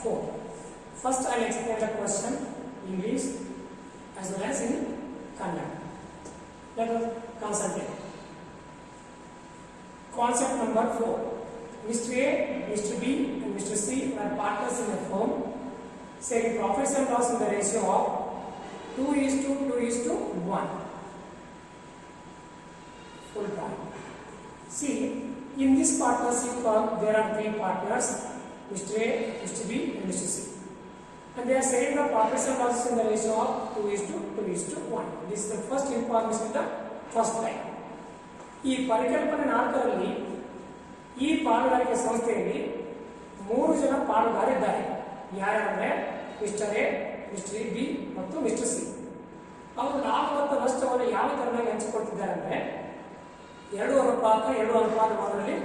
4. First I will explain the question in English as well as in Kannada. Let us concentrate. Concept number 4. Mr. A, Mr. B and Mr. C are partners in a firm, sharing profits and loss in the ratio of 2:1. Full time. See, in this partnership firm there are 3 partners, Mr. A, Mr. B and Mr. C. And they are sharing the profits and losses in the ratio of 2:1. This is the first information in the first line. ಈ ಪರಿಕಲ್ಪನೆ 4ರಲ್ಲಿ ಈ ಪಾಲುದಾರಿಕೆ ಸಂಸ್ಥೆಯಲ್ಲಿ 3 ಜನ ಪಾಲುದಾರಿದ್ದಾರೆ. ಯಾರಂದ್ರೆ mister A, mister B ಮತ್ತು mister C. ಅವರು 4 ನಷ್ಟವನ್ನು ಯಾವ ತರನಾಗಿ ಹಂಚಿಕೊಳ್ತಿದ್ದಾರೆ ಅಂದ್ರೆ 2:2:1ರಲ್ಲಿ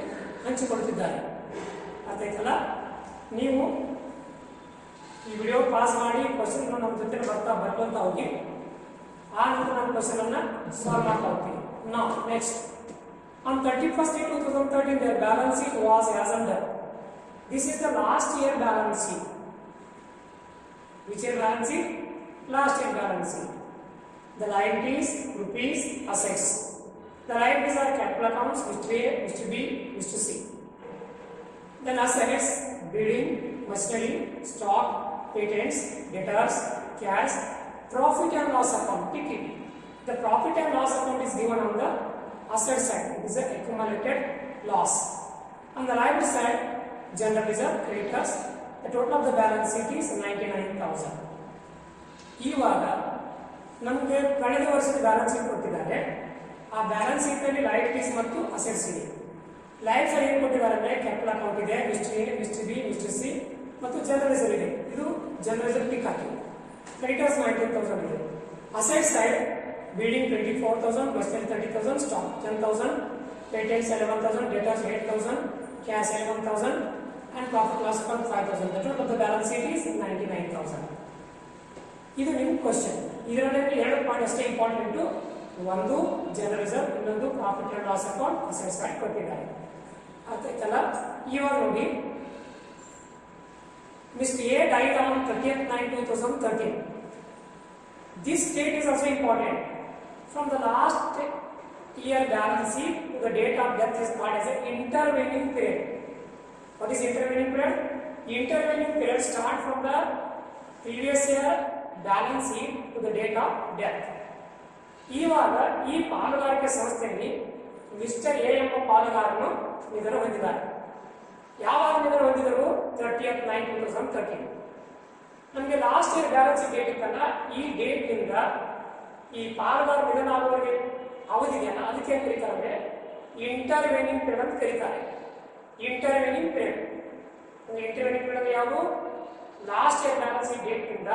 ಹಂಚಿಕೊಳ್ತಿದ್ದಾರೆ. ಅರ್ಥ ಆಯ್ತಲ್ಲ? ನೀವು ಈ ವಿಡಿಯೋ ಪಾಸ್ ಮಾಡಿ ಕ್ವಶನ್ ನಮ್ಮ ಜೊತೆ ಬರ್ಕೊಂತ ಹೋಗಿ ಆ ನಂತರ ನಾನು ಕ್ವಶನ್ ಅನ್ನ ಸಾಲ್ವ್ ಮಾಡ್ತಾ ಹೋಗ್ತೀನಿ. Now next, on 31st May 2013 their balance sheet was as under. This is the last year balance sheet. Which year balance sheet? Last year balance sheet. The liabilities, rupees, assets. The liabilities are capital accounts, Mr. A, Mr. B, Mr. C. Then assets, building, machinery, stock, patents, debtors, cash, profit and loss account, ticket. The profit and loss account is given on the asset side. It is an accumulated loss. On the liability side, general reserve, creditors. The total of the balance sheet is 99,000. ಇವಾಗ ನಮಗೆ ಕಳೆದ ವರ್ಷದ balance sheet ಕೊಟ್ಟಿದ್ದಾರೆ. ಆ balance sheet ನಲ್ಲಿ liabilities ಮತ್ತು assets ಇದೆ. Liabilities ಅಲ್ಲಿ ಏನು ಕೊಟ್ಟಿದ್ದಾರೆ ಅಂದ್ರೆ ಕ್ಯಾಪಿಟಲ್ ಅಕೌಂಟ್ ಇದೆ, mister A, mister B, mister C ಮತ್ತು ಜನರಲ್ ರಿಸರ್ವ್ ಇದೆ. ಇದು ಜನರಲ್ ರಿಸರ್ವ್ ಟಿಕ್ ಹಾಕಿ. ಕ್ರೆಡಿಟರ್ಸ್ 19,000 ಇದೆ. Asset side building 24,000, machinery 30,000, stock 10,000, patents 11,000, debtors 8,000, cash 11,000 and profit loss account 5,000. The total of the balance sheet is 99,000. ಇದು ನಿಮ್ಮ question. ಇದರಲ್ಲಿ 2 point ಅಷ್ಟೇ important. ಒಂದು general reserve, ಇನ್ನೊಂದು profit and loss account asset side ಕೊಟ್ಟಿದ್ದಾರೆ. ಅರ್ಥ ಆಯ್ತಲ್ಲ? ಇವಾಗ ನೋಡಿ, Mr. A died on 30th May 2013. This date is also important. From the last year balance sheet to the date of death is called as an intervening period. What is intervening period? Intervening period start from the previous year balance sheet to the date of death. ಇವಾಗ ಈ ಪಾಲುದಾರಿಕೆ ಸಂಸ್ಥೆಯಲ್ಲಿ mister A ಎಂಬ ಪಾಲುದಾರನು ನಿಧನ ಹೊಂದಿದ್ದಾರೆ. ಯಾವಾಗ ನಿಧನ ಹೊಂದಿದರು? 30th May 2013. ನಮಗೆ last year balance sheet date ಇತ್ತಲ್ಲ, ಈ ಡೇಟ್ ಇಂದ ಈ ಪಾಲುದಾರ ನಿಧನ ಆಗುವವರೆಗೆ ಅವಧಿ ಇದೆಯಲ್ಲ, ಅದಕ್ಕೆ ಏನು ಕರೀತಾರೆ ಅಂದ್ರೆ ಇಂಟರ್ವೆನಿಂಗ್ ಪೀರಿಯಡ್ ಅಂತ ಕರೀತಾರೆ. ಇಂಟರ್ವೆನಿಂಗ್ ಪೀರಿಯಡ್ ಯಾವುದು? Last year balance sheet date ಇಂದ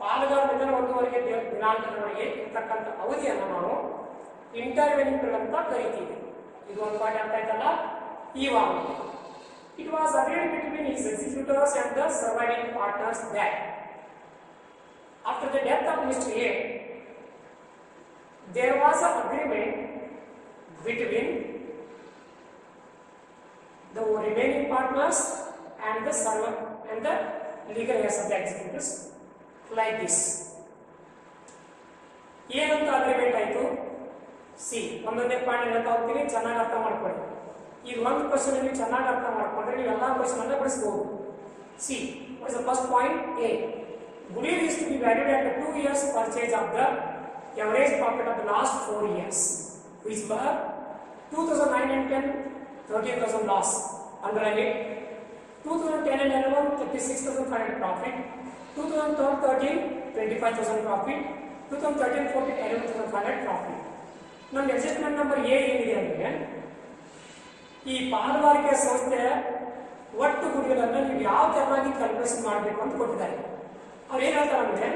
ಪಾಲುದಾರ ನಿಧನ ಹೊಂದುವವರೆಗೆ ದಿನಾಂಕದವರೆಗೆ ಇರ್ತಕ್ಕಂಥ ಅವಧಿಯನ್ನು ನಾವು ಇಂಟರ್ವೆನಿಂಗ್ ಪೀರಿಯಡ್ ಅಂತ ಕರಿತೀವಿ. ಇದು ಒಂದು ಪಾಯಿಂಟ್ ಅರ್ಥ ಆಯ್ತಲ್ಲ? ಇವಾಗ it was agreed between his executors and the surviving partners that after the death of Mr. A, there was an agreement between the remaining partners and the server and the legal heirs of the executors like this. ಏನಂತ agreement ಆಯಿತು? C, ಒಂದೊಂದೇ point ಹೇಳ್ತಾ ಹೋಗ್ತೀನಿ, ಚೆನ್ನಾಗಿ ಅರ್ಥ ಮಾಡ್ಕೊಳ್ಳಿ. ಈ ಒಂದು ಕ್ವಶನ್ ನೀವು ಚೆನ್ನಾಗಿ ಅರ್ಥ ಮಾಡ್ಕೊಂಡ್ರೆ ನೀವು ಎಲ್ಲ ಕ್ವಶನ್ ಅನ್ನ ಬಿಡಿಸಬಹುದು. C, what is the first point? A, goodwill is to be valued at the 2 years purchase of the average profit of the last 4 years, which were 2009 and 10 13,000 loss underline it, 2010 and 11 36,500 profit, 2012 13 25,000 profit, 2013 14 11,500 profit. ನಮ್ಮ adjustment number A ಏನಿದೆ ಅಂದ್ರೆ ಈ ಪಾಲುದಾರಿಕೆ ಸಂಸ್ಥೆ ಒಟ್ಟು goodwill ಅನ್ನು ನೀವು ಯಾವ ತರನಾಗಿ ಕ್ಯಾಲ್ಕುಲೇಷನ್ ಮಾಡಬೇಕು ಅಂತ ಕೊಟ್ಟಿದ್ದಾರೆ. ಅವ್ರು ಏನ್ ಹೇಳ್ತಾರೆ ಅಂದ್ರೆ,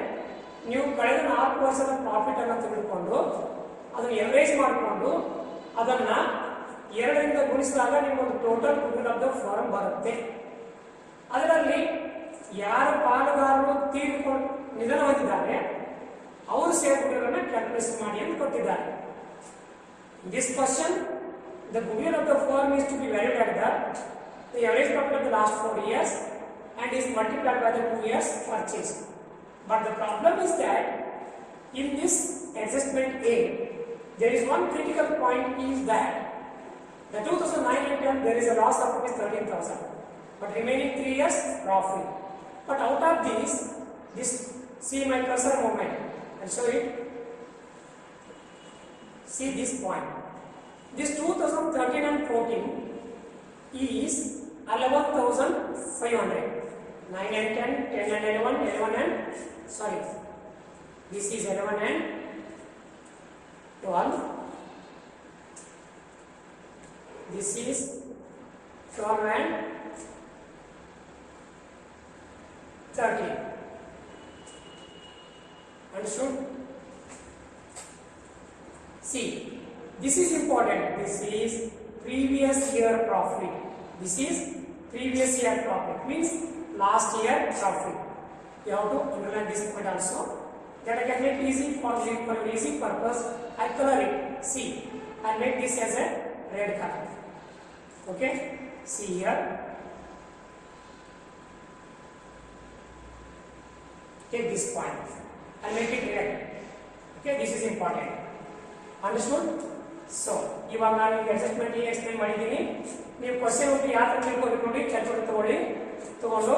ನೀವು ಕಳೆದ 4 ವರ್ಷದ ಪ್ರಾಫಿಟ್ ಅನ್ನು ತೆಗೆದುಕೊಂಡು ಅದನ್ನು ಎವರೇಜ್ ಮಾಡಿಕೊಂಡು ಅದನ್ನ 2ರಿಂದ ಗುಣಿಸಿದಾಗ ನಿಮ್ಗೊಂದು total goodwill of the firm ಬರುತ್ತೆ. ಅದರಲ್ಲಿ ಯಾರ ಪಾಲುದಾರರು ತೀರಿಕೊಂಡು ನಿಧನ ಹೊಂದಿದ್ದಾರೆ ಅವರು ಶೇರ್ ಗುಡ್ವಿಲ್ ಅನ್ನು ಕ್ಯಾಲ್ಕುಲೇಷನ್ ಮಾಡಿ ಅಂತ ಕೊಟ್ಟಿದ್ದಾರೆ. This question, the goodwill of the firm is to be valued at the average profit of the last 4 years and is multiplied by the 2 years purchase. But the problem is that in this adjustment A, there is one critical point is that the 2009 and 10 there is a loss of rupees 13,000, but remaining 3 years profit. But out of this see my cursor movement, I'll show it. See this point. This 2013 and 14 is 11,500. 9 and 10, 10 and 11, 11 and sorry. This is 11 and 12. This is 12 and 13. Understood? See, this is important. This is previous year profit. This is previous year profit means last year profit. You have to underline this point also. That I can make easy for easy purpose. I color it. See, I make this as a red color. Okay. See here. Take this point. I make it red. Okay. This is important. Understood? So, ಇವಾಗ ನಾನು ಈ adjustment explain ಮಾಡಿದ್ದೀನಿ. ನೀವು question ಓದಿ ಯಾವ ತರ ತಿಳ್ಕೊಳ್ಳಿ ನೋಡಿ, ಕ್ಯಾಲ್ಕುಲೇಟರ್ ತಗೊಂಡು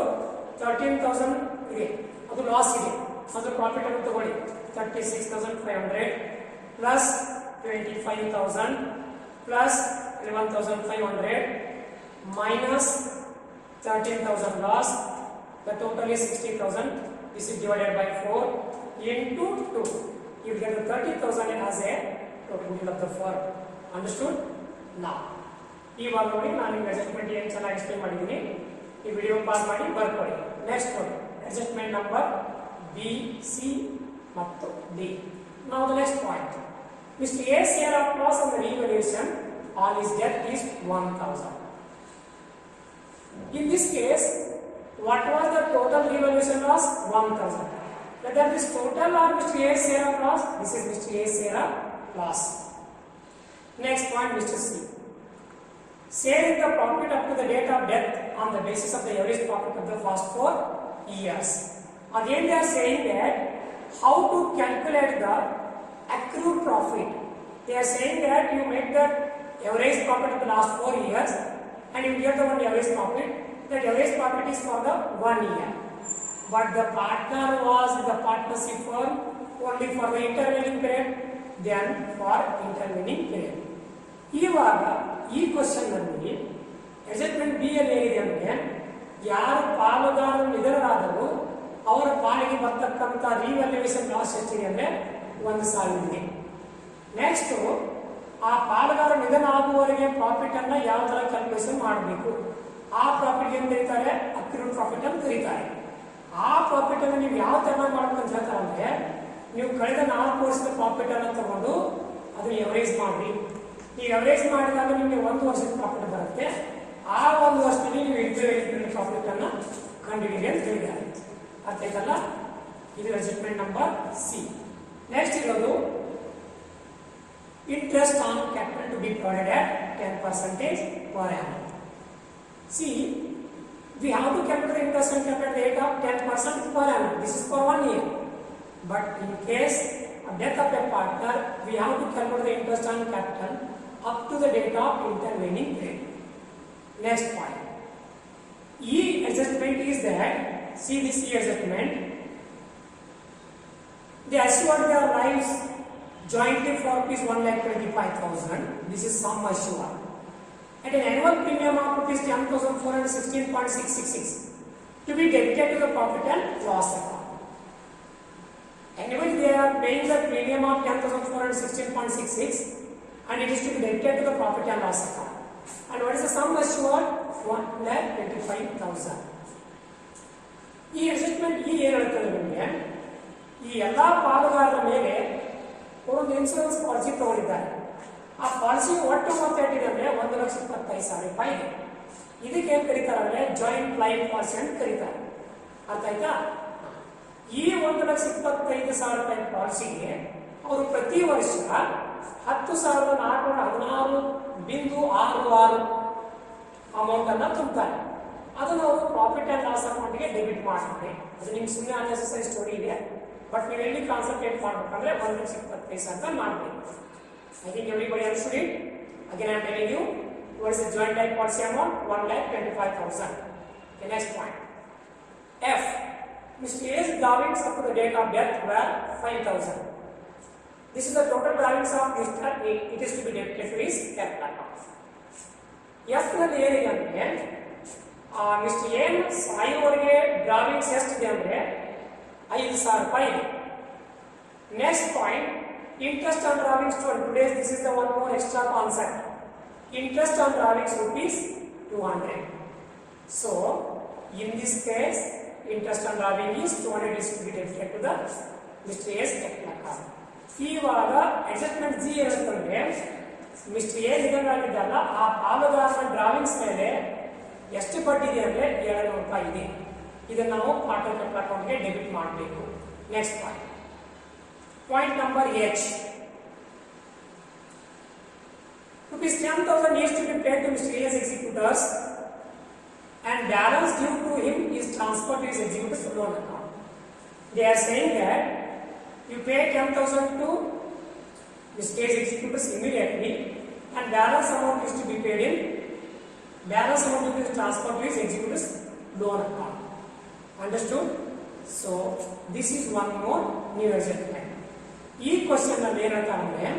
13,000 ಇದೆ, ಅದು ಲಾಸ್ ಇದೆ, ಅದು ಪ್ರಾಫಿಟ್ ಅನ್ನು ತಗೊಳ್ಳಿ. 36,500 plus 25,000 plus 11,500 minus 13,000 loss. The total is 60,000. This is divided by 4 into 2. You get the 30,000 as a total of the firm. Understood? Now, ಇವಾಗ ನೋಡಿ ನಾನು ಈ ಅಡ್ಜಸ್ಟ್ಮೆಂಟ್ ಏನು ಚೆನ್ನಾಗಿ ಎಕ್ಸ್ಪ್ಲೇನ್ ಮಾಡಿದ್ದೀನಿ. ಈ ವಿಡಿಯೋ ಪಾಸ್ ಮಾಡಿ ಬರ್ಕೊಳ್ಳಿ. ನೆಕ್ಸ್ಟ್ ನೋಡಿ ಅಡ್ಜಸ್ಟ್ಮೆಂಟ್ ನಂಬರ್ ಬಿ, ಸಿ ಮತ್ತು D. Now the next point. Mr. A's share of loss on the revaluation on his debt is 1,000. In this case, what was the total revaluation loss? 1,000. Whether this total or Mr. A's share of loss? This is Mr. A's share of loss. Next point, Mr. C. Sharing the profit up to the date of death on the basis of the average profit of the first 4 years. Again, they are saying that how to calculate the accrued profit. They are saying that you make the average profit of the last 4 years and you get the one average profit. That average profit is for the 1 year. But the partner was in the partnership firm only for the intervening period, then for intervening period. ಇವಾಗ ಈ question ನಲ್ಲಿ adjustment B ಅಲ್ಲಿ ಏನಿದೆ ಅಂದ್ರೆ ಯಾರು ಪಾಲುದಾರರು ನಿಧನರಾದರು ಅವರ ಪಾಲಿಗೆ ಬರ್ತಕ್ಕಂಥ ರಿವ್ಯಾಲ್ಯೂಯೇಷನ್ ಲಾಸ್ ಎಷ್ಟಿದೆ ಅಂದ್ರೆ 1,000 ಇದೆ. ನೆಕ್ಸ್ಟ್ ಆ ಪಾಲುದಾರ ನಿಧನ ಆಗುವವರೆಗೆ ಪ್ರಾಫಿಟ್ ಅನ್ನ ಯಾವ ತರ ಕ್ಯಾಲ್ಕುಲೇಷನ್ ಮಾಡಬೇಕು, ಆ ಪ್ರಾಫಿಟ್ ಏನು ಕರೀತಾರೆ, ಅಕ್ರೂಡ್ ಪ್ರಾಫಿಟ್ ಅಂತ ಕರೀತಾರೆ. ಆ ಪ್ರಾಫಿಟ್ ಅನ್ನು ನೀವು ಯಾವ ತರ ಮಾಡಬೇಕು ಅಂತ ಹೇಳ್ತಾರೆ ಅಂದ್ರೆ ನೀವು ಕಳೆದ 4 ವರ್ಷದ ಪ್ರಾಫಿಟ್ ಅನ್ನು ತಗೊಂಡು ಅದನ್ನ ಎವರೇಜ್ ಮಾಡಿ. ನೀವು ಎವರೇಜ್ ಮಾಡಿದಾಗ ನಿಮಗೆ 1 ವರ್ಷದ ಪ್ರಾಫಿಟ್ ಬರುತ್ತೆ. ಆ 1 ವರ್ಷದಲ್ಲಿ ನೀವು ಇಂಟರ್ವ್ಯೂ ಪ್ರಾಫಿಟ್ ಅನ್ನ ಕಂಡುಹಿಡಿಯಿರಿ ಅಂತ ಹೇಳಿದ್ದಾರೆ. ಅರ್ಥ ಆಯ್ತಲ್ಲ? ಇದು ಅಡ್ಜಸ್ಟ್ಮೆಂಟ್ ನಂಬರ್ ಸಿ. ನೆಕ್ಸ್ಟ್ ಇರೋದು interest on capital to be provided at 10% per annum. See, we have to calculate the interest on capital rate of 10% per annum. This is for 1 year. But in case of death of a partner, we have to calculate the interest on capital up to the date of intervening period. Next point. E adjustment is that, see this E adjustment, they assured their lives jointly for rupees 1,25,000. This is sum assured. At an annual premium of rupees 10,416.666 to be debited to the profit and loss account. Annually they are paying the premium of 10,416.66 and it is to be debited to the profit and loss account. And what is the sum assured? 1,25,000. ಈ adjustment ಈ ಏನು ಹೇಳ್ತದೆ ನಿಮಗೆ, ಈ ಎಲ್ಲ ಪಾಲುದಾರರ ಮೇಲೆ ಒಂದು ಇನ್ಶೂರೆನ್ಸ್ ಪಾಲಿಸಿ ತಗೊಂಡಿದ್ದಾರೆ. ಆ ಪಾಲಿಸಿ ಒಟ್ಟು ಮೊತ್ತ ಎಷ್ಟಿದೆ ಅಂದ್ರೆ 1,25,000 ರೂಪಾಯಿ ಇದೆ. ಇದಕ್ಕೆ ಏನ್ ಕರೀತಾರೆ ಅಂದ್ರೆ ಜಾಯಿಂಟ್ ಲೈಫ್ ಪಾಲಿಸಿ ಅಂತ ಕರೀತಾರೆ. ಅರ್ಥ ಆಯ್ತಾ? ಈ 1,25,000 ರೂಪಾಯಿ ಪಾಲಿಸಿಗೆ ಅವರು ಪ್ರತಿ ವರ್ಷ 10,416.66 ಅಮೌಂಟ್ ಅನ್ನ ತುಂಬುತ್ತಾರೆ. ಅದನ್ನು ಅವರು ಪ್ರಾಫಿಟ್ ಆ್ಯಂಡ್ ಲಾಸ್ ಅಕೌಂಟ್ಗೆ ಡೆಬಿಟ್ ಮಾಡ್ತಾರೆ. ಅದು ನಿಮ್ಗೆ ಸುಮ್ಮನೆ ಅನ್ನೆಸೆಸರಿ ಸ್ಟೋರಿ ಇದೆ, ಬಟ್ ನೀವು ಎಲ್ಲಿ ಕಾನ್ಸಂಟ್ರೇಟ್ ಮಾಡ್ಬೇಕಂದ್ರೆ 120 ಪೈಸೆ ಅಂತ ಮಾಡಬೇಕು. I think everybody understood it. Again I am telling you what is the joint like policy amount? 1,25,000. Okay, next point. F. Mr. A's drawings up to the date of death were 5,000. This is the total drawings of Mr. A. It is to be debited to his capital account. F ನಲ್ಲಿ ಏನಿದೆ ಅಂದ್ರೆ mister N ಸಾಯುವವರೆಗೆ ಡ್ರಾವಿಂಗ್ಸ್ ಎಷ್ಟಿದೆ ಅಂದ್ರೆ 5,000 ರೂಪಾಯಿ ಇದೆ. Next point, interest on drawings to today's. This is the one more extra concept. Interest on drawings rupees 200. So in this case, interest on drawing is 200 is to be debited to the Mr. A's capital account. ಇವಾಗ adjustment G ಏನಂತಂದ್ರೆ mister A ನಿಗದಿಯಾಗಿದ್ದಲ್ಲ ಆ ಪಾಲುದಾರನ ಡ್ರಾವಿಂಗ್ಸ್ ಮೇಲೆ ಎಷ್ಟು ಬಡ್ಡಿ ಇದೆ ಅಂದ್ರೆ 700 ರೂಪಾಯಿ ಇದೆ. ಇದನ್ನು ನಾವು ಪಾರ್ಟ್ ಆಫ್ ಕ್ಯಾಪಿಟಲ್ ಅಕೌಂಟ್ಗೆ ಡೆಬಿಟ್ ಮಾಡಬೇಕು. Next point number H. Rupees 10,000 needs to be paid to Mr. A's executors and balance due to him is transferred to his executors loan account. They are saying that you pay 10,000 to Mr. A's executors immediately and balance amount is to be paid in balance amount is transferred to his executors loan account. Understood? So this is one more new adjustment. ಈ question ಅಲ್ಲಿ ಏನಂತ ಅಂದ್ರೆ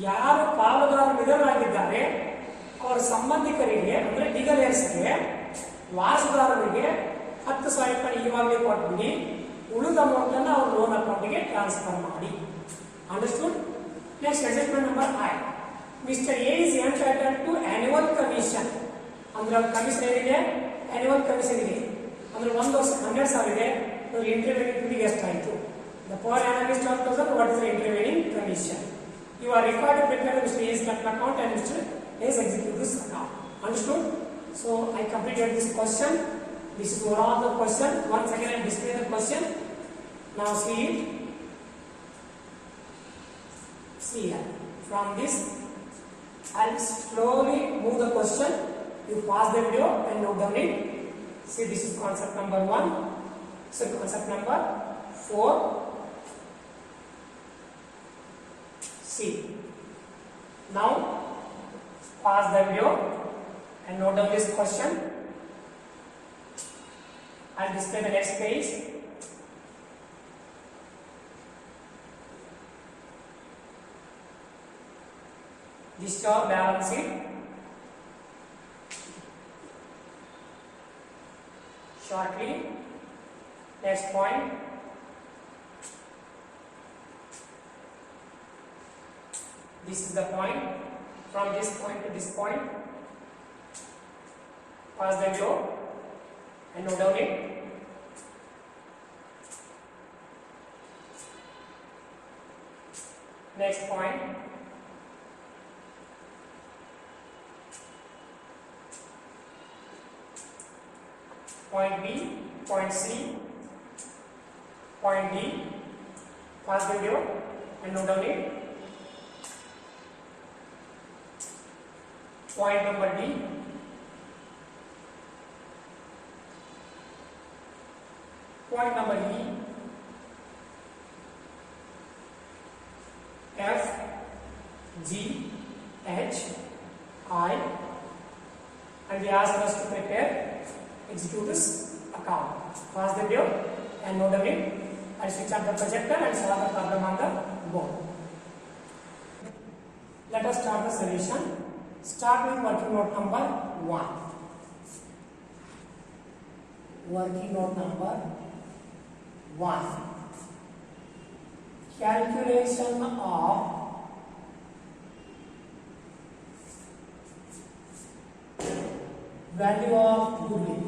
ಯಾರು ಪಾಲುದಾರ ನಿಧನರಾಗಿದ್ದಾರೆ ಅವರ ಸಂಬಂಧಿಕರಿಗೆ ಅಂದ್ರೆ ಲೀಗಲ್ ಏರ್ಸ್ಗೆ ವಾರಸುದಾರರಿಗೆ 10,000 ರೂಪಾಯಿ ಇವಾಗಲೇ ಕೊಟ್ಬಿಡಿ, ಉಳಿದ ಅಮೌಂಟ್ ಅನ್ನು ಅವ್ರ ಲೋನ್ ಅಕೌಂಟ್ಗೆ ಟ್ರಾನ್ಸ್ಫರ್ ಮಾಡಿ. Understood? Next adjustment number I. Mister A is entitled to annual commission. ಅಂದ್ರೆ ಕಮಿಷನ್ ಏನಿದೆ, ಆನ್ಯುವಲ್ ಕಮಿಷನ್ ಇದೆ ಅಂದ್ರೆ ಒಂದು ವರ್ಷ 100,000 ಇದೆ. ಇಂಟರ್ವ್ಯೂನಿಂಗ್ ಎಷ್ಟಾಯಿತು? The per annum is 12,000. What is the intervening commission? You are required to prepare Mr. A's capital account and Mr. A's executives account. Understood? So I completed this question. This is overall the question. Once again I display the question. Now see it. See here. From this I will slowly move the question. You pause the video and note down it. See, this is concept number 1. So concept number 4. See, now pause the video and note down this question. I'll display the next page. This is your balance sheet. Shortly, next point. This is the point. From this point to this point, pause the video and note down it. Next point. Point B, point C, point D. Pause the video and note down it. Point number D. Point number E. F, G, H, I, and they ask us to prepare executors account. Pause the video and note down it. I switch off the projector and solve the problem on the board. Let us start the solution. Start with working note number 1. Working note number 1. Calculation of value of goodwill.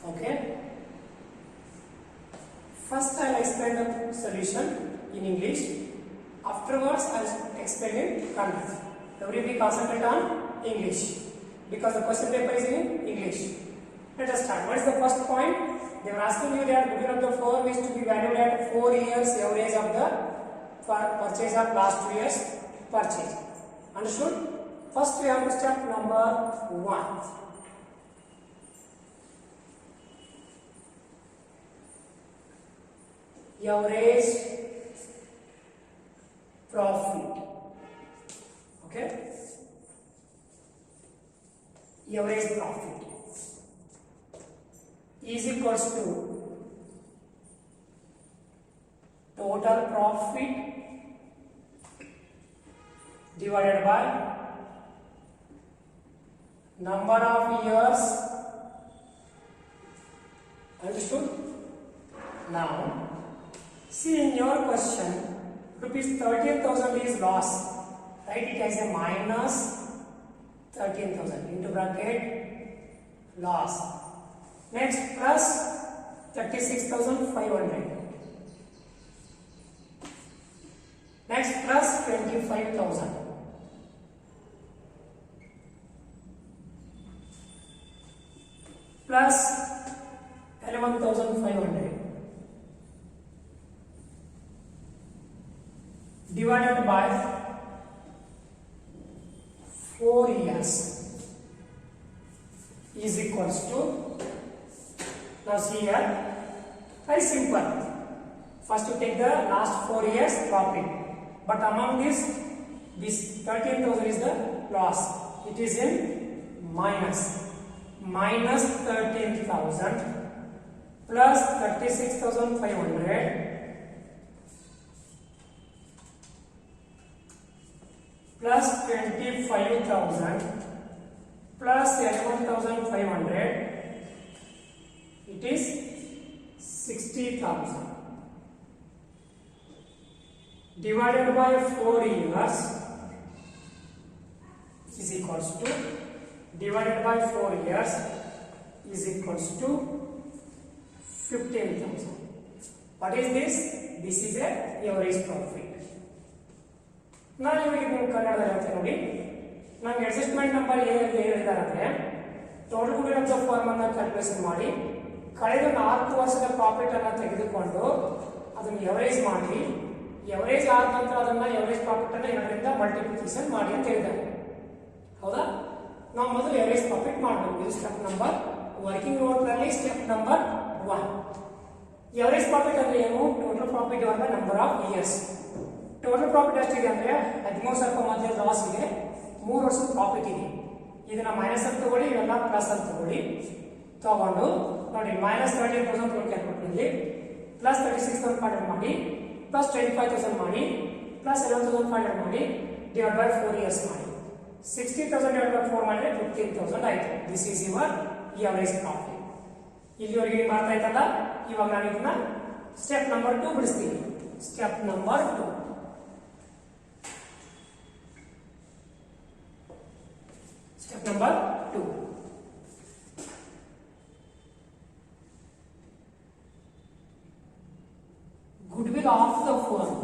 Okay. First I will explain the solution in English. Afterwards I will explain in Kannada. Everybody concentrate on English because the question paper is in English. Let us start. What is the first point? They are asking you that goodwill of the firm is to be valued at 4 years average of the purchase of last 2 years purchase. Understood? First we have to step number 1. Average profit. Okay? Average profit is equals to total profit divided by number of years. Understood? Now, see in your question, rupees 13,000 is loss. Write it as a minus 13,000 into bracket loss. Next plus 36,500. Next plus 25,000. Plus 11,500. Divided by 4 years is equals to, now see here, very simple. First you take the last 4 years profit, but among this 13,000 is the loss. It is in minus 13,000 plus 36,500 plus 25,000 plus 11,500, it is 60,000 divided by 4 years is equals to, divided by 4 years is equals to 15,000. What is this? This is a average profit. ನಾನು ನಿಮಗೆ ಕನ್ನಡದಲ್ಲಿ ಹೇಳ್ತೀನಿ ನೋಡಿ. ನಮಗೆ adjustment number ಏನಲ್ಲಿ ಹೇಳಿದ್ದಾರೆ ಅಂದರೆ total good of the firm ಅನ್ನು ಕ್ಯಾಲ್ಕುಲೇಷನ್ ಮಾಡಿ ಕಳೆದ 4 ವರ್ಷದ ಪ್ರಾಫಿಟ್ ಅನ್ನು ತೆಗೆದುಕೊಂಡು ಅದನ್ನು ಎವರೇಜ್ ಮಾಡಿ, ಎವರೇಜ್ ಆದ ನಂತರ ಅದನ್ನು ಎವರೇಜ್ ಪ್ರಾಫಿಟ್ ಅನ್ನು 2ರಿಂದ ಮಲ್ಟಿಪ್ಲಿಕೇಶನ್ ಮಾಡಿ ಅಂತ ಹೇಳಿದ್ದಾರೆ. ಹೌದಾ? ನಾವು ಮೊದಲು ಎವರೇಜ್ ಪ್ರಾಫಿಟ್ ಮಾಡಬೇಕು. ಇದು ಸ್ಟೆಪ್ ನಂಬರ್, ವರ್ಕಿಂಗ್ ನೋಟ್ನಲ್ಲಿ ಸ್ಟೆಪ್ ನಂಬರ್ 1. ಎವರೇಜ್ ಪ್ರಾಫಿಟ್ ಅಂದರೆ ಏನು? Total profit divided by number of years. Total profit ಎಷ್ಟಿದೆ ಅಂದರೆ 13,000 ಮಧ್ಯೆ ಲಾಸ್ ಇದೆ, 3 ವರ್ಷದ ಪ್ರಾಫಿಟ್ ಇದೆ. ಇದನ್ನ ಮೈನಸ್ ಅಂತ ತಗೊಳ್ಳಿ, ಇವೆಲ್ಲ ಪ್ಲಸ್ ಅಂತ ತಗೊಳ್ಳಿ. ತಗೊಂಡು ನೋಡಿ ಮೈನಸ್ 13,000 ಕ್ಯಾಲ್ಕುಲೇಟ್ ಪ್ಲಸ್ 36,500 ಮಾಡಿ ಪ್ಲಸ್ 25,000 ಮಾಡಿ ಪ್ಲಸ್ 11,500 ಮಾಡಿ ಡಿವೈಡ್ ಬೈ 4 ಇಯರ್ಸ್ ಮಾಡಿ 60,000 ಡಿವೈಡ್ ಬೈ 4 ಮಾಡಿದ್ರೆ 15,000 ಆಯಿತು. This is your average profit. ಇಲ್ಲಿವರೆಗೆ ಏನು ಮಾಡ್ತಾ ಇತ್ತಲ್ಲ, ಇವಾಗ ನಾನು ಇದನ್ನ ಸ್ಟೆಪ್ ನಂಬರ್ 2 ಬಿಡಿಸ್ತೀನಿ. Step number 2. Step number 2. Goodwill of the firm.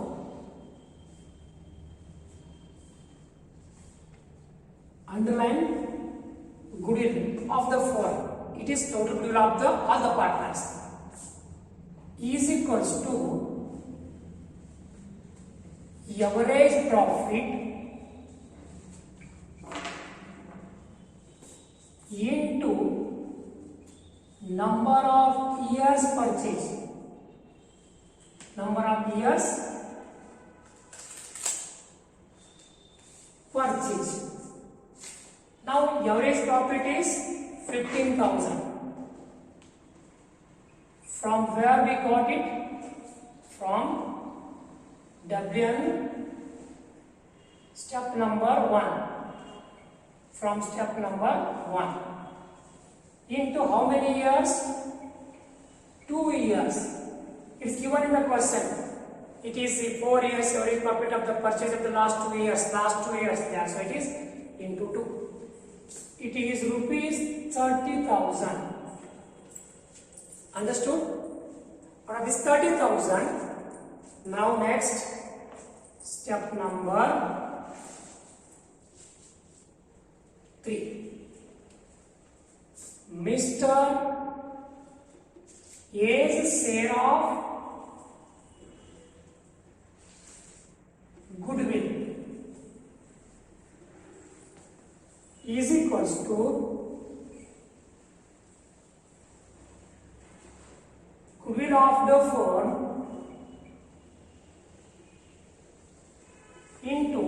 Underline goodwill of the firm. It is total goodwill of the all the partners. Is equals to average profit into number of years purchase. Number of years purchase. Now average profit is 15,000. From where we got it? From WN step number 1. From step number 1 into how many years? 2 years. It's given in the question. It is 4 years average profit of the purchase of the last 2 years. Last 2 years there, so it is into 2. It is rupees 30,000. Understood? Out of this 30,000, now next step number 3. Mr. A's share of goodwill is equals to goodwill of the firm into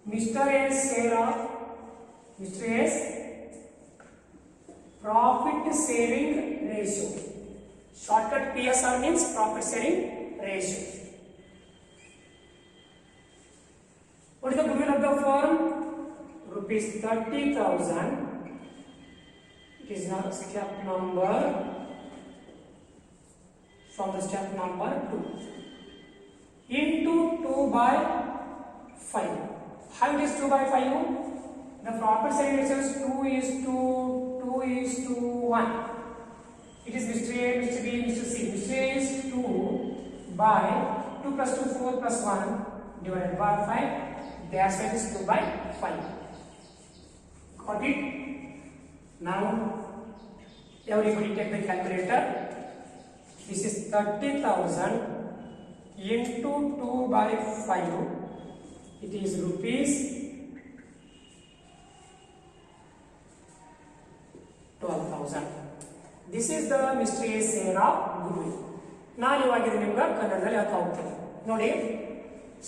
Mr. A's share of Mr. A's profit sharing ratio. Shortcut PSR means profit sharing ratio. What is the goodwill of the firm? Rupees 30,000. It is now step number from the step number 2 into 2 by 5. How it is 2 by 5? The profit sharing ratio is 2:1. It is Mr. A, Mr. B, Mr. C. Mr. A is 2 by 2 plus 2, 4 plus 1 divided by 5. Their side is 2 by 5. Got it? Now, everybody take the calculator. This is 30,000 into 2 by 5. It is rupees 12,000. This is the Mr. A share of goodwill. ನಾನು ಇವಾಗ ನಿಮ್ಗೆ ಕನ್ನಡದಲ್ಲಿ ಹೇಳ್ತಾ ಹೋಗ್ತೀನಿ ನೋಡಿ.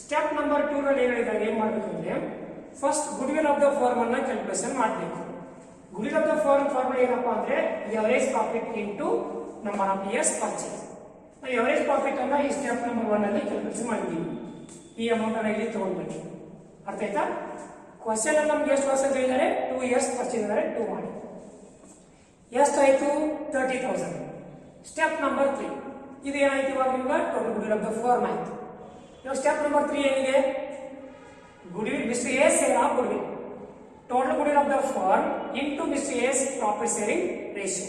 Step number 2 ರಲ್ಲಿ ಏನು ಮಾಡಬೇಕಂದ್ರೆ first goodwill of the firm ಅನ್ನ ಕ್ಯಾಲ್ಕುಲೇಷನ್ ಮಾಡಬೇಕು. Goodwill of the firm formula ಏನಪ್ಪಾ ಅಂದ್ರೆ average profit into number of years purchase. ನಾವು ಎವರೇಜ್ ಪ್ರಾಫಿಟ್ ಅನ್ನ ಈ ಸ್ಟೆಪ್ ನಂಬರ್ 1 ಅಲ್ಲಿ ಕ್ಯಾಲ್ಕುಲೇಷನ್ ಮಾಡಿದ್ದೀವಿ. ಈ ಅಮೌಂಟ್ ಅನ್ನ ಇಲ್ಲಿ ತಗೊಂಡ್ಬನ್ನಿ. ಅರ್ಥ ಆಯ್ತಾ? ಕ್ವಶನ್ ಅಲ್ಲಿ ನಮ್ಗೆ ಎಷ್ಟು ವರ್ಷ ಹೇಳಿದ್ದಾರೆ? 2 ಇಯರ್ಸ್ ಪರ್ಚೇಸ್ ಇದ್ದಾರೆ, 2 ಮಾಡಿ. ಎಷ್ಟಾಯ್ತು? 30,000. ಸ್ಟೆಪ್ ನಂಬರ್ 3 ಇದು ಏನಾಯ್ತು? ಇವಾಗ ನಿಮ್ಗೆ total goodwill of the firm ಆಯ್ತು. ಇವಾಗ ಸ್ಟೆಪ್ ನಂಬರ್ 3 ಏನಿದೆ? Goodwill mister A share of goodwill. Total goodwill of the firm into mister S profit sharing ratio.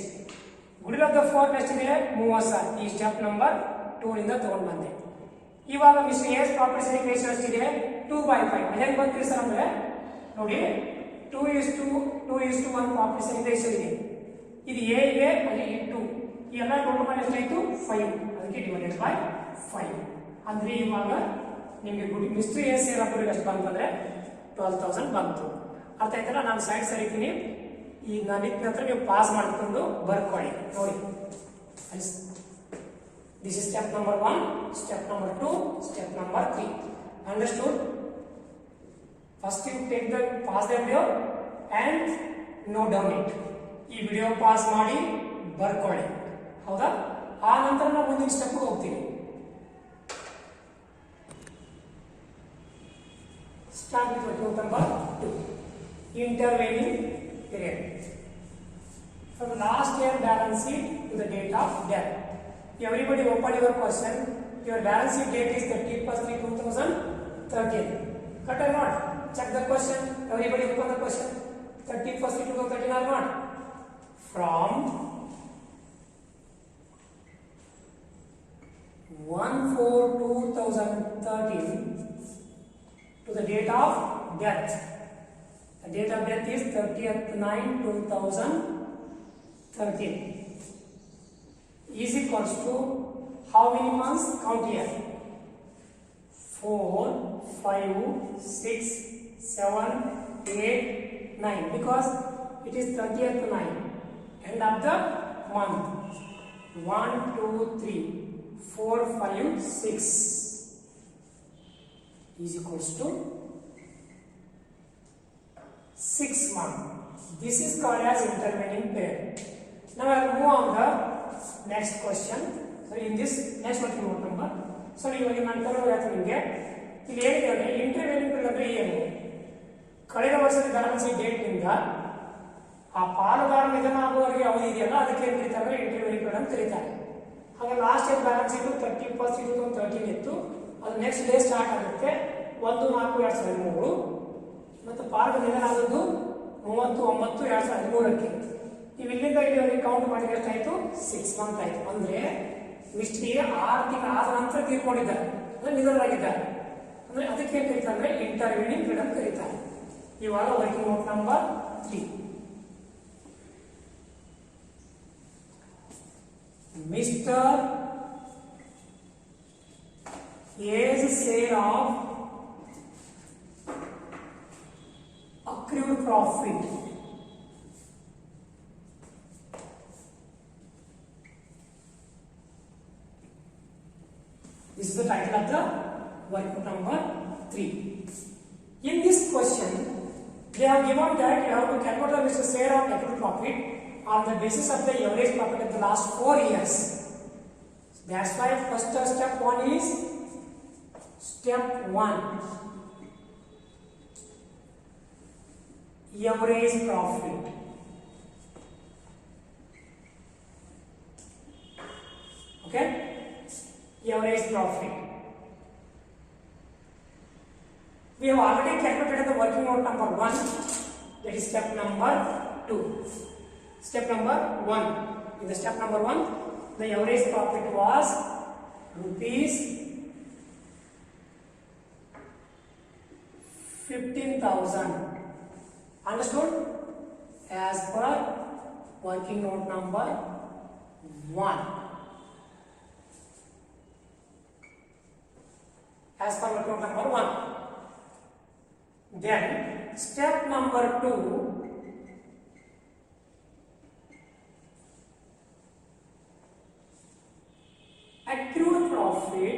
Goodwill of the firm ಎಷ್ಟಿದೆ? 30,000. ಈ ಸ್ಟೆಪ್ ನಂಬರ್ 2 ಇಂದ ತಗೊಂಡು ಬಂದೆ. ಇವಾಗ mister S profit sharing ratio ಎಷ್ಟಿದೆ? 2/5. ಅದೇನು ಬಂದ್ರಿ ಸರ್ ಅಂದ್ರೆ ನೋಡಿ 2:1 ಪ್ರಾಫಿಟ್ ಶೇರಿಂಗ್ ರೇಷಿಯೋ ಇದೆ. ಇದು ಎ ಇದೆ, ಅಲ್ಲಿ 2. ಈ ಎಲ್ಲ ಟೋಟಲ್ ಮಾಡಿ ಎಷ್ಟಾಯ್ತು? 5. ಅದಕ್ಕೆ ಡಿವೈಡೆಡ್ ಬೈ 5. ಅಂದ್ರೆ ಇವಾಗ ನಿಮಗೆ ಮಿಸ್ಟ್ರಿ ಎ ಶೇರ್ ಆಫ್ ಎಷ್ಟು ಬಂತಂದ್ರೆ 12,000 ಬಂತು. ಅರ್ಥ ಆಯ್ತಲ್ಲ? ನಾನು ಸೈಡ್ ಸರಿತೀನಿ. ಈಗ ನಾನು ಇತ್ತ ನಂತರ ನೀವು ಪಾಸ್ ಮಾಡ್ಕೊಂಡು ಬರ್ಕೊಳ್ಳಿ ನೋಡಿ. This is step number 1, step number 2, step number 3. Understood? First you take the pause the video and note down it. ಈ ವಿಡಿಯೋ ಪಾಸ್ ಮಾಡಿ ಬರ್ಕೊಳ್ಳಿ. ಹೌದಾ? ಆ ನಂತರ ನಾವು ಮುಂದಿನ ಸ್ಟೆಪ್ ಹೋಗ್ತೀವಿ. Start with what number 2. Intervening period. From the last year balance sheet to the date of death. Everybody open your question. Your balance sheet date is 30/3/2013. Correct or not? Check the question. Everybody open the question. 30/3/2013 or not? From 1/4/2013 to the date of death. The date of death is 30/9/2013 is equals to how many months? Count here. 4, 5, 6, 7, 8, 9. Because it is 30/9. End of the month. 1, 2, 3, 4, 5, 6 is equals to 6 months. This is called as intervening period. Now I will move on the next question. So in this next one note number. So ಇವಾಗ ನಾನು ಕರೆಯೋದು ನಿಮಗೆ ಇಲ್ಲಿ ಏನಿದೆ ಅಂದ್ರೆ ಇಂಟರ್ವೆನಿಂಗ್ period ಅಂದ್ರೆ ಏನು? ಕಳೆದ ವರ್ಷದ ಬ್ಯಾಲೆನ್ಸ್ ಡೇಟ್ ನಿಂದ ಆ ಪಾಲುದಾರ ನಿಧನ ಆಗುವವರೆಗೆ ಅವಧಿ ಇದೆಯಲ್ಲ ಅದಕ್ಕೆ ಏನು ಕರೀತಾರೆ? ಇಂಟರ್ವೆನಿಂಗ್ ಪೀರಿಯಡ್ ಅಂತ ಕರೀತಾರೆ. ಹಾಗೆ ಲಾಸ್ಟ್ ಇಯರ್ ಬ್ಯಾಲೆನ್ಸ್ ಇತ್ತು 30/1/2013 ಇತ್ತು. ಅದು ನೆಕ್ಸ್ಟ್ ಡೇ ಸ್ಟಾರ್ಟ್ ಆಗುತ್ತೆ 1/4/2013. ಮತ್ತು ಪಾಲದ ನಿಧನ ಆದದ್ದು 30/9/2013ಕ್ಕೆ. ನೀವು ಇಲ್ಲಿಂದ ಇಲ್ಲಿವರೆಗೆ ಕೌಂಟ್ ಮಾಡಿದ್ರೆ ಎಷ್ಟಾಯ್ತು? 6 ಮಂತ್ ಆಯ್ತು. ಅಂದ್ರೆ ಮಿಸ್ಟ್ರಿಗೆ 6 ತಿಂಗಳು ಆದ ನಂತರ ತೀರ್ಕೊಂಡಿದ್ದಾರೆ, ಅಂದ್ರೆ ನಿಧನರಾಗಿದ್ದಾರೆ. ಅಂದ್ರೆ ಅದಕ್ಕೆ ಏನು ಕರೀತಾರೆ ಅಂದ್ರೆ ಇಂಟರ್ವೆನಿಂಗ್ ಪೀರಿಯಡ್ ಅಂತ ಕರೀತಾರೆ. ಇವಾಗ working note number 3. Mr. A's share of accrued profit. This is the title of the workbook number 3. In this question, they have given that you have to calculate the share of accrued profit on the basis of the average profit of the last 4 years. That's why first step 1 is step 1. Average profit. Okay? Average profit. We have already calculated the working out number 1. That is step number 2. Step number 1. In the step number 1, the average profit was rupees 15,000. Understood? As per working note number 1. As per working note number 1. Then step number 2. Accrued profit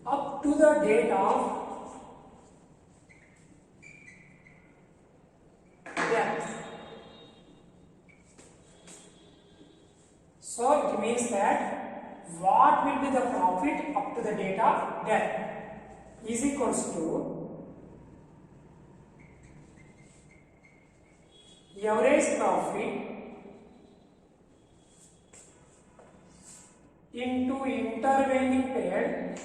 up to the date of death. So it means that what will be the profit up to the date of death is equals to average profit into intervening period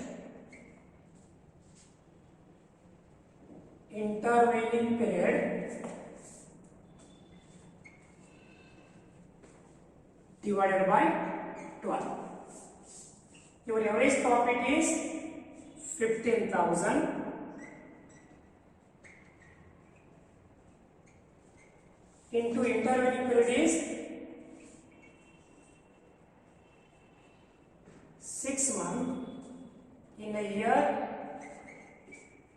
divided by 12. Your average profit is 15,000 into intervening period is 6 months. In a year,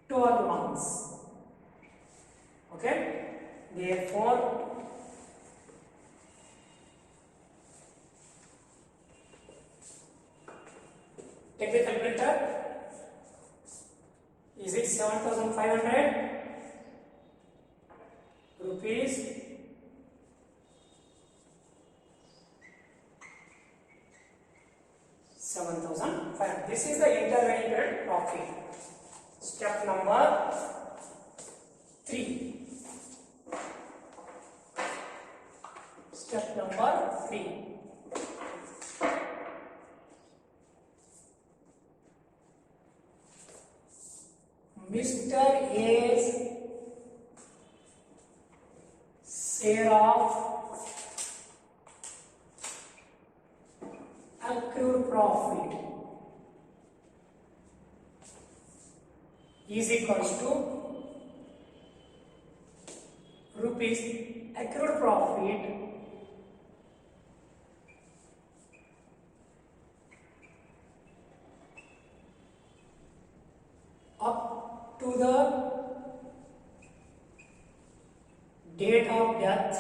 12 months. Okay? Therefore, take the calculator. Is it 7,500 rupees? This is the intervening period profit. Step number 3. Step number 3. Mr. A's share of accrued profit is equals to rupees accrued profit up to the date of death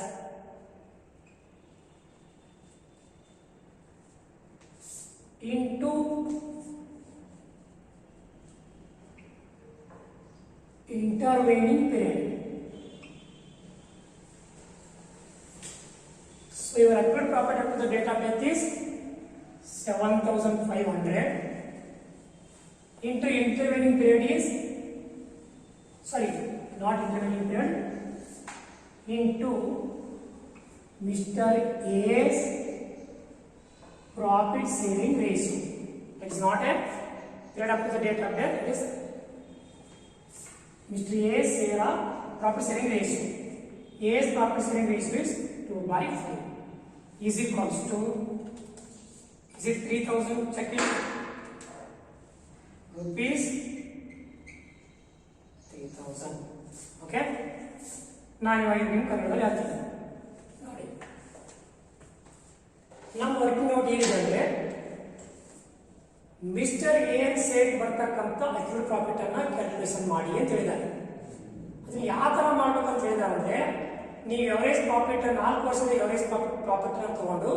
into intervening period. So your accrued profit up to the date of death is 7,500 into intervening period is, sorry, not intervening period, into Mr. A's profit sharing ratio. It is not a period up to the date of death, it is Mr. A's share of profit sharing ratio. A's profit sharing ratio is 2/4 is equals to, is it 3,000? Check it. Rupees 3,000. Okay. ನಾನು ಇವಾಗ ನಿಮ್ಮ ಕನ್ನಡದಲ್ಲಿ ಹೇಳ್ತೀನಿ ನೋಡಿ. ನಮ್ಮ working note ಏನಿದೆ ಅಂದರೆ mister N Sett ಬರ್ತಕ್ಕಂಥ ಅಕ್ಯೂಲ್ ಪ್ರಾಫಿಟ್ ಅನ್ನ ಕ್ಯಾಲ್ಕುಲೇಷನ್ ಮಾಡಿ ಅಂತ ಹೇಳಿದ್ದಾರೆ. ಅದನ್ನ ಯಾವ ಥರ ಮಾಡ್ಬೇಕಂತ ಹೇಳಿದ್ದಾರೆ ಅಂದರೆ ನೀವು ಎವರೇಜ್ ಪ್ರಾಫಿಟ್ 4% ಎವರೇಜ್ ಪ್ರಾಫಿಟ್ ಅನ್ನು ತಗೊಂಡು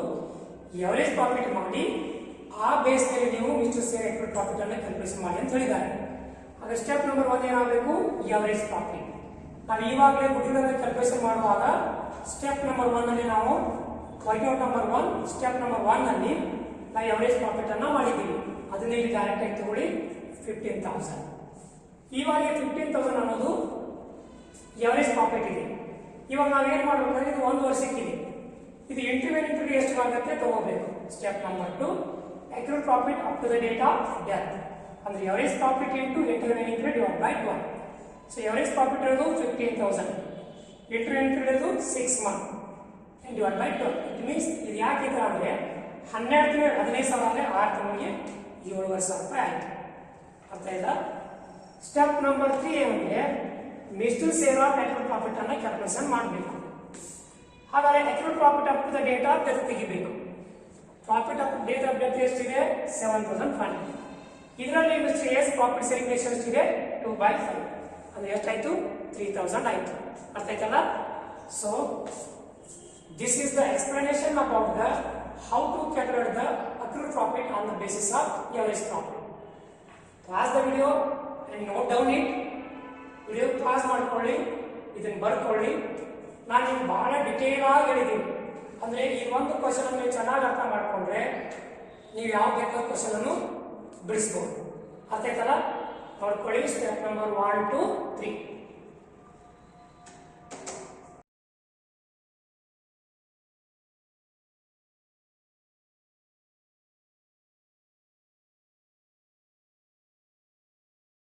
ಎವರೇಜ್ ಪ್ರಾಫಿಟ್ ಮಾಡಿ ಆ ಬೇಸ್ ಮೇಲೆ ನೀವು ಮಿಸ್ಟರ್ ಸೇರ್ ಅಕ್ಯೂಲ್ ಪ್ರಾಫಿಟ್ ಅನ್ನ ಕ್ಯಾಲ್ಕುಲೇಷನ್ ಮಾಡಿ ಅಂತ ಹೇಳಿದ್ದಾರೆ. ಹಾಗೆ ಸ್ಟೆಪ್ ನಂಬರ್ 1 ಏನಾಗಬೇಕು? Average profit. ನಾವು ಈವಾಗಲೇ ಗುಡ್ವಿಲ್ ಕ್ಯಾಲ್ಕುಲೇಷನ್ ಮಾಡುವಾಗ ಸ್ಟೆಪ್ ನಂಬರ್ 1 ಅಲ್ಲಿ ನಾವು working out number 1 step number 1 ಅಲ್ಲಿ ನಾವು ಎವರೇಜ್ ಪ್ರಾಫಿಟ್ ಅನ್ನ ಮಾಡಿದ್ದೀವಿ. ಅದನ್ನ ಇಲ್ಲಿ ಡೈರೆಕ್ಟ್ ಆಗಿ ತಗೊಳ್ಳಿ 15,000. ಇವಾಗ 15,000 ಅನ್ನೋದು ಎವರೇಜ್ ಪ್ರಾಫಿಟ್ ಇದೆ. ಇವಾಗ ನಾವು ಏನು ಮಾಡಬೇಕಂದ್ರೆ ಇದು 1 ವರ್ಷಕ್ಕಿದೆ. ಇದು ಇಂಟರ್ವ್ಯೂನಿಂಗ್ ಎಷ್ಟು ಆಗುತ್ತೆ ತಗೋಬೇಕು. Step number 2 accrual profit up to the date of death ಅಂದ್ರೆ average profit into intervening divide by 1. So average profit ಇರೋದು 15,000, ಇಂಟರ್ವ್ಯೂನಿಂಗ್ ಇರೋದು 6 month divide by 12. It means ಇದು ಯಾಕೆ ಈ ಥರ ಅಂದರೆ 12 ತಿಂಗಳು 15,000 ಅಂದರೆ 6 ತಿಂಗಳಿಗೆ 7,000 ರೂಪಾಯಿ ಆಯಿತು. ಅರ್ಥ ಆಯ್ತಾ? ಸ್ಟೆಪ್ ನಂಬರ್ 3 ಏನಂದರೆ Mister share of accrual profit ಅನ್ನ ಕ್ಯಾಲ್ಕುಲೇಷನ್ ಮಾಡಬೇಕು. ಹಾಗಾದರೆ accrual profit up to the date of death ತೆಗಿಬೇಕು. Profit up date of death ಎಷ್ಟಿದೆ? 7,500. ಇದರಲ್ಲಿ Mister S profit sharing ratio ಎಷ್ಟಿದೆ? 2/5 ಅಂದ್ರೆ ಎಷ್ಟಾಯ್ತು? 3,000 ಆಯಿತು. ಅರ್ಥ ಆಯ್ತಲ್ಲ? So this is the explanation about the how to calculate the accrued profit on the basis of average profit. Pause the video and note down it. Video pause ಮಾಡ್ಕೊಳ್ಳಿ, ಇದನ್ನು ಬರ್ಕೊಳ್ಳಿ. ನಾನು ನಿಮ್ಗೆ ಬಹಳ ಡಿಟೇಲ್ ಆಗಿ ಹೇಳಿದ್ದೀನಿ. ಅಂದರೆ ಈ ಒಂದು ಕ್ವಶನ್ ಅನ್ನು ಚೆನ್ನಾಗಿ ಅರ್ಥ ಮಾಡಿಕೊಂಡ್ರೆ ನೀವು ಯಾವ ಬೇಕಾದ ಕ್ವಶನ್ ಅನ್ನು ಬಿಡಿಸ್ಬೋದು. ಅರ್ಥ ಆಯ್ತಲ್ಲ? ನೋಡ್ಕೊಳ್ಳಿ. Step number 1 2 3